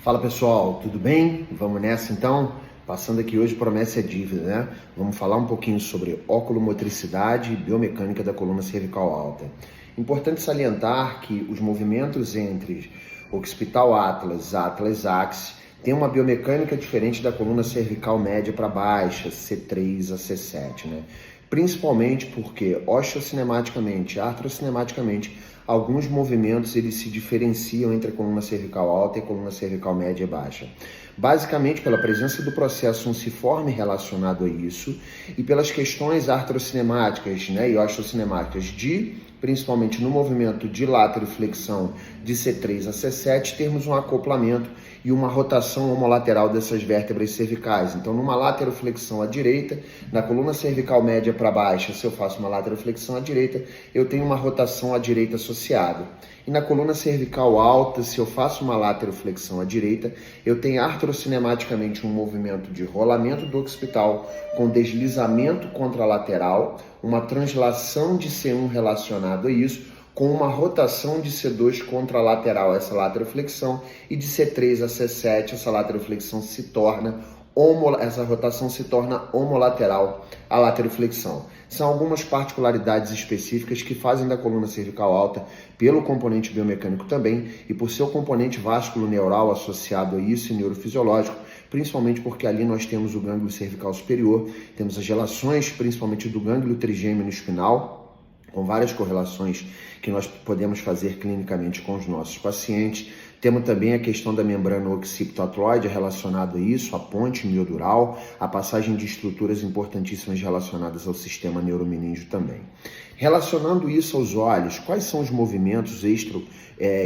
Fala pessoal, tudo bem? Vamos nessa então? Passando aqui hoje, promessa é dívida, né? Vamos falar um pouquinho sobre oculomotricidade e biomecânica da coluna cervical alta. Importante salientar que os movimentos entre occipital atlas, atlas axe, tem uma biomecânica diferente da coluna cervical média para baixa, C3 a C7, né? Principalmente porque osteocinematicamente, artrocinematicamente, alguns movimentos eles se diferenciam entre a coluna cervical alta e a coluna cervical média e baixa. Basicamente pela presença do processo unciforme relacionado a isso e pelas questões artrocinemáticas, né, e osteocinemáticas principalmente no movimento de lateroflexão de C3 a C7, termos um acoplamento e uma rotação homolateral dessas vértebras cervicais. Então, numa lateroflexão à direita, na coluna cervical média para baixa, se eu faço uma lateroflexão à direita, eu tenho uma rotação à direita associada. E na coluna cervical alta, se eu faço uma lateroflexão à direita, eu tenho artrocinematicamente um movimento de rolamento do occipital com deslizamento contralateral, uma translação de C1 relacionado a isso, com uma rotação de C2 contralateral a essa lateroflexão e de C3 a C7 essa lateroflexão se torna essa rotação se torna homolateral à lateroflexão. São algumas particularidades específicas que fazem da coluna cervical alta, pelo componente biomecânico também, e por seu componente vasculoneural associado a isso e neurofisiológico, principalmente porque ali nós temos o gânglio cervical superior, temos as relações principalmente do gânglio trigêmeo espinal, com várias correlações que nós podemos fazer clinicamente com os nossos pacientes. Temos também a questão da membrana occipito-atloide relacionada a isso, a ponte miodural, a passagem de estruturas importantíssimas relacionadas ao sistema neuromeníngeo também. Relacionando isso aos olhos, quais são os movimentos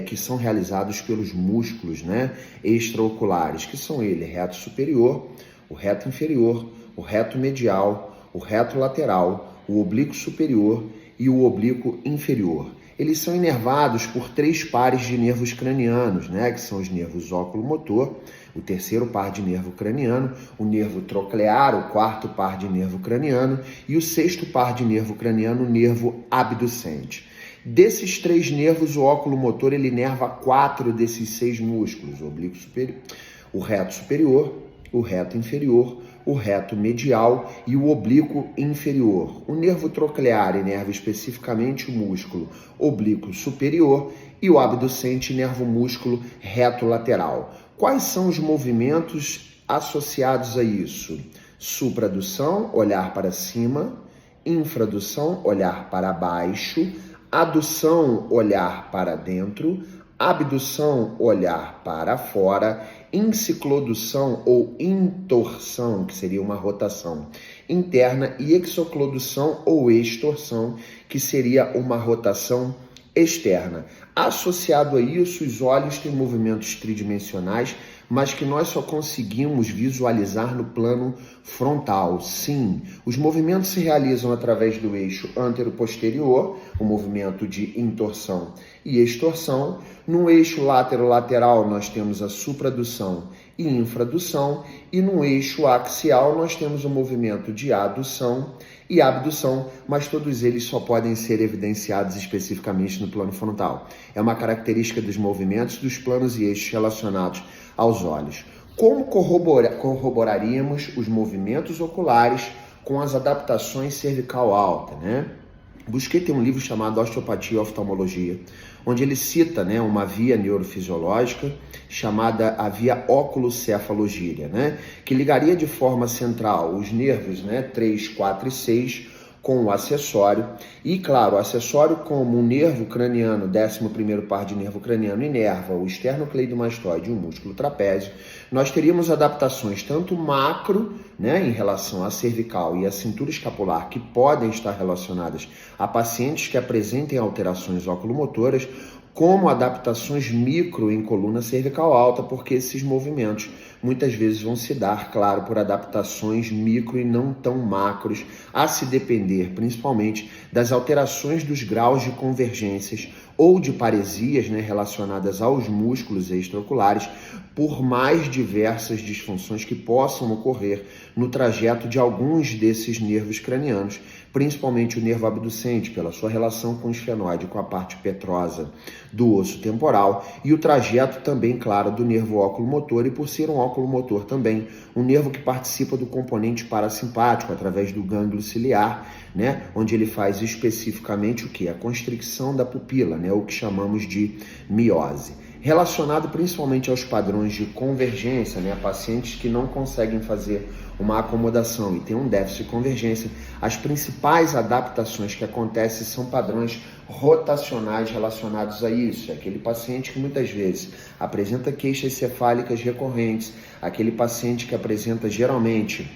que são realizados pelos músculos, né, extraoculares, que são reto superior, o reto inferior, o reto medial, o reto lateral, o oblíquo superior e o oblíquo inferior. Eles são inervados por 3 pares de nervos cranianos, né, que são os nervos óculo-motor, o terceiro par de nervo craniano, o nervo troclear, o quarto par de nervo craniano e o sexto par de nervo craniano, o nervo abducente. Desses 3 nervos, o óculo-motor ele inerva 4 desses 6 músculos, o oblíquo superior, o reto superior, o reto inferior, o reto medial e o oblíquo inferior. O nervo troclear inerva especificamente o músculo oblíquo superior e o abducente inerva o músculo reto lateral. Quais são os movimentos associados a isso? Supradução, olhar para cima, infradução, olhar para baixo, adução, olhar para dentro, abdução, olhar para fora, enciclodução ou intorsão, que seria uma rotação interna, e exoclodução ou extorsão, que seria uma rotação externa. Associado a isso, os olhos têm movimentos tridimensionais, mas que nós só conseguimos visualizar no plano frontal. Sim, os movimentos se realizam através do eixo antero-posterior, o movimento de intorsão e extorsão. No eixo látero-lateral nós temos a supradução e infradução, e no eixo axial nós temos o movimento de adução e abdução, mas todos eles só podem ser evidenciados especificamente no plano frontal. É uma característica dos movimentos dos planos e eixos relacionados aos olhos. Como corroboraríamos os movimentos oculares com as adaptações cervical alta, né? Busquei ter um livro chamado Osteopatia e Oftalmologia, onde ele cita, né, uma via neurofisiológica chamada a via oculocefalogíria, né, que ligaria de forma central os nervos, né, 3, 4 e 6 com o acessório. E, claro, o acessório como um nervo craniano, 11º par de nervo craniano, inerva o esternocleidomastoide e o músculo trapézio. Nós teríamos adaptações tanto macro, né, em relação à cervical e à cintura escapular, que podem estar relacionadas a pacientes que apresentem alterações oculomotoras, como adaptações micro em coluna cervical alta, porque esses movimentos muitas vezes vão se dar, claro, por adaptações micro e não tão macros, a se depender principalmente das alterações dos graus de convergências ou de paresias, né, relacionadas aos músculos extraoculares, por mais diversas disfunções que possam ocorrer no trajeto de alguns desses nervos cranianos, principalmente o nervo abducente, pela sua relação com o esfenoide, com a parte petrosa do osso temporal, e o trajeto também, claro, do nervo oculomotor, e por ser um oculomotor também, um nervo que participa do componente parasimpático, através do gânglio ciliar, né, onde ele faz especificamente o que? A constricção da pupila, né, o que chamamos de miose. Relacionado principalmente aos padrões de convergência, né, pacientes que não conseguem fazer uma acomodação e tem um déficit de convergência, as principais adaptações que acontecem são padrões rotacionais relacionados a isso. É aquele paciente que muitas vezes apresenta queixas cefálicas recorrentes, aquele paciente que apresenta geralmente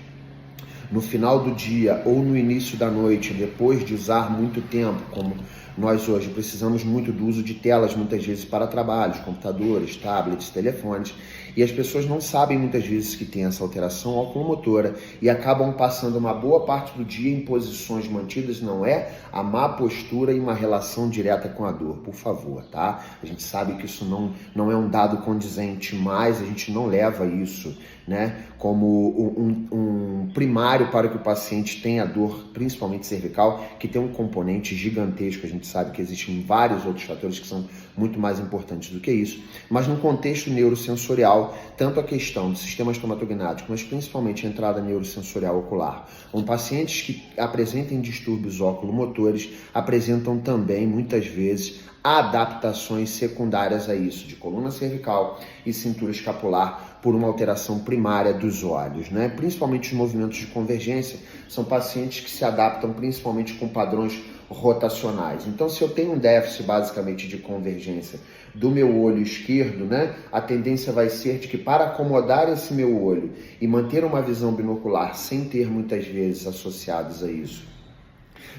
no final do dia ou no início da noite, depois de usar muito tempo, como nós hoje precisamos muito do uso de telas, muitas vezes para trabalhos, computadores, tablets, telefones, e as pessoas não sabem muitas vezes que tem essa alteração oculomotora e acabam passando uma boa parte do dia em posições mantidas. Não é a má postura e uma relação direta com a dor, por favor, tá? A gente sabe que isso não é um dado condizente, mas a gente não leva isso, né, como um primário para que o paciente tenha dor, principalmente cervical, que tem um componente gigantesco. A gente sabe que existem vários outros fatores que são muito mais importantes do que isso, mas no contexto neurosensorial, tanto a questão do sistema estomatognático, mas principalmente a entrada neurosensorial ocular. Pacientes que apresentem distúrbios oculomotores apresentam também, muitas vezes, adaptações secundárias a isso, de coluna cervical e cintura escapular, por uma alteração primária dos olhos, né? Principalmente os movimentos de convergência, são pacientes que se adaptam principalmente com padrões rotacionais. Então, se eu tenho um déficit basicamente de convergência do meu olho esquerdo, né, a tendência vai ser de que, para acomodar esse meu olho e manter uma visão binocular sem ter muitas vezes associados a isso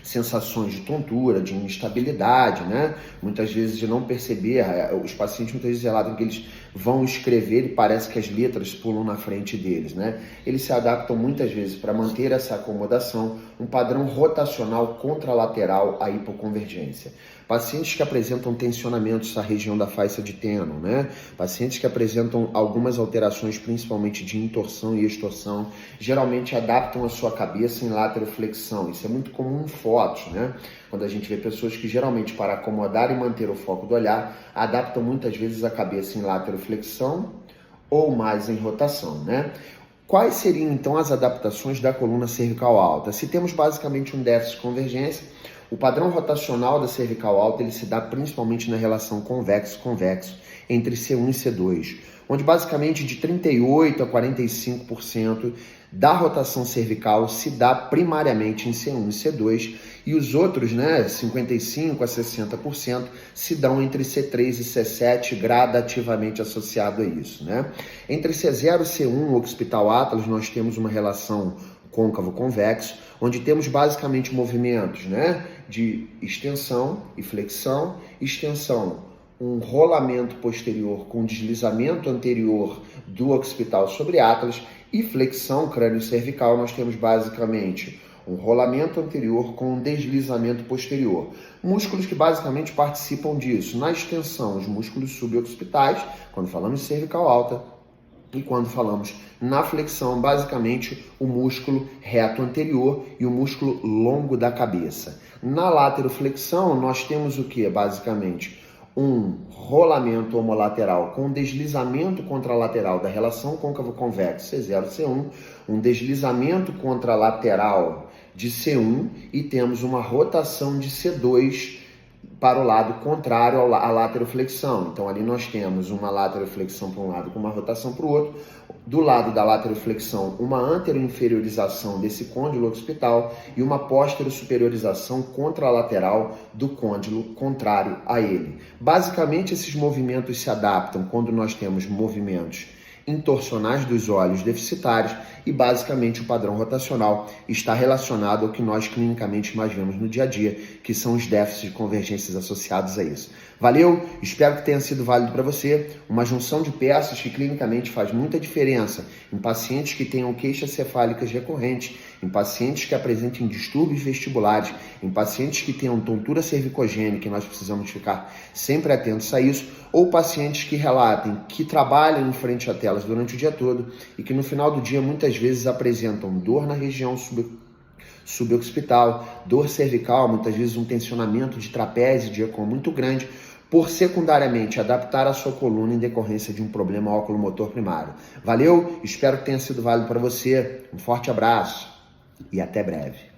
sensações de tontura, de instabilidade, né? Muitas vezes de não perceber, os pacientes muitas vezes relatam que eles vão escrever e parece que as letras pulam na frente deles, né? Eles se adaptam muitas vezes para manter essa acomodação, um padrão rotacional contralateral à hipoconvergência. Pacientes que apresentam tensionamentos na região da faixa de Tenon, né? Pacientes que apresentam algumas alterações, principalmente de intorsão e extorsão, geralmente adaptam a sua cabeça em lateroflexão. Isso é muito comum em fotos, né? Quando a gente vê pessoas que geralmente, para acomodar e manter o foco do olhar, adaptam muitas vezes a cabeça em lateroflexão ou mais em rotação, né? Quais seriam então as adaptações da coluna cervical alta? Se temos basicamente um déficit de convergência, o padrão rotacional da cervical alta ele se dá principalmente na relação convexo-convexo entre C1 e C2, onde basicamente de 38% a 45% da rotação cervical se dá primariamente em C1 e C2, e os outros, né, 55% a 60%, se dão entre C3 e C7, gradativamente associado a isso, né? Entre C0 e C1, o occipital Atlas, nós temos uma relação côncavo-convexo, onde temos basicamente movimentos, né, de extensão e flexão, um rolamento posterior com deslizamento anterior do occipital sobre Atlas, e flexão crânio-cervical, nós temos basicamente um rolamento anterior com um deslizamento posterior. Músculos que basicamente participam disso. Na extensão, os músculos suboccipitais, quando falamos de cervical alta, e quando falamos na flexão, basicamente o músculo reto anterior e o músculo longo da cabeça. Na lateroflexão, nós temos o que? Basicamente um rolamento homolateral com deslizamento contralateral da relação côncavo-convexo C0, C1, um deslizamento contralateral de C1 e temos uma rotação de C2 para o lado contrário à lateroflexão. Então ali nós temos uma lateroflexão para um lado com uma rotação para o outro. Do lado da lateroflexão, uma anteroinferiorização desse côndilo occipital e uma póstero-superiorização contralateral do côndilo contrário a ele. Basicamente, esses movimentos se adaptam quando nós temos movimentos intorsionais dos olhos deficitários e basicamente o padrão rotacional está relacionado ao que nós clinicamente mais vemos no dia a dia, que são os déficits de convergências associados a isso. Valeu? Espero que tenha sido válido para você. Uma junção de peças que clinicamente faz muita diferença em pacientes que tenham queixas cefálicas recorrentes em pacientes que apresentem distúrbios vestibulares, em pacientes que tenham tontura cervicogênica, e nós precisamos ficar sempre atentos a isso, ou pacientes que relatem que trabalham em frente a telas durante o dia todo e que no final do dia muitas vezes apresentam dor na região suboccipital, dor cervical, muitas vezes um tensionamento de trapézio de ECMO muito grande, por secundariamente adaptar a sua coluna em decorrência de um problema oculomotor primário. Valeu? Espero que tenha sido válido para você. Um forte abraço e até breve.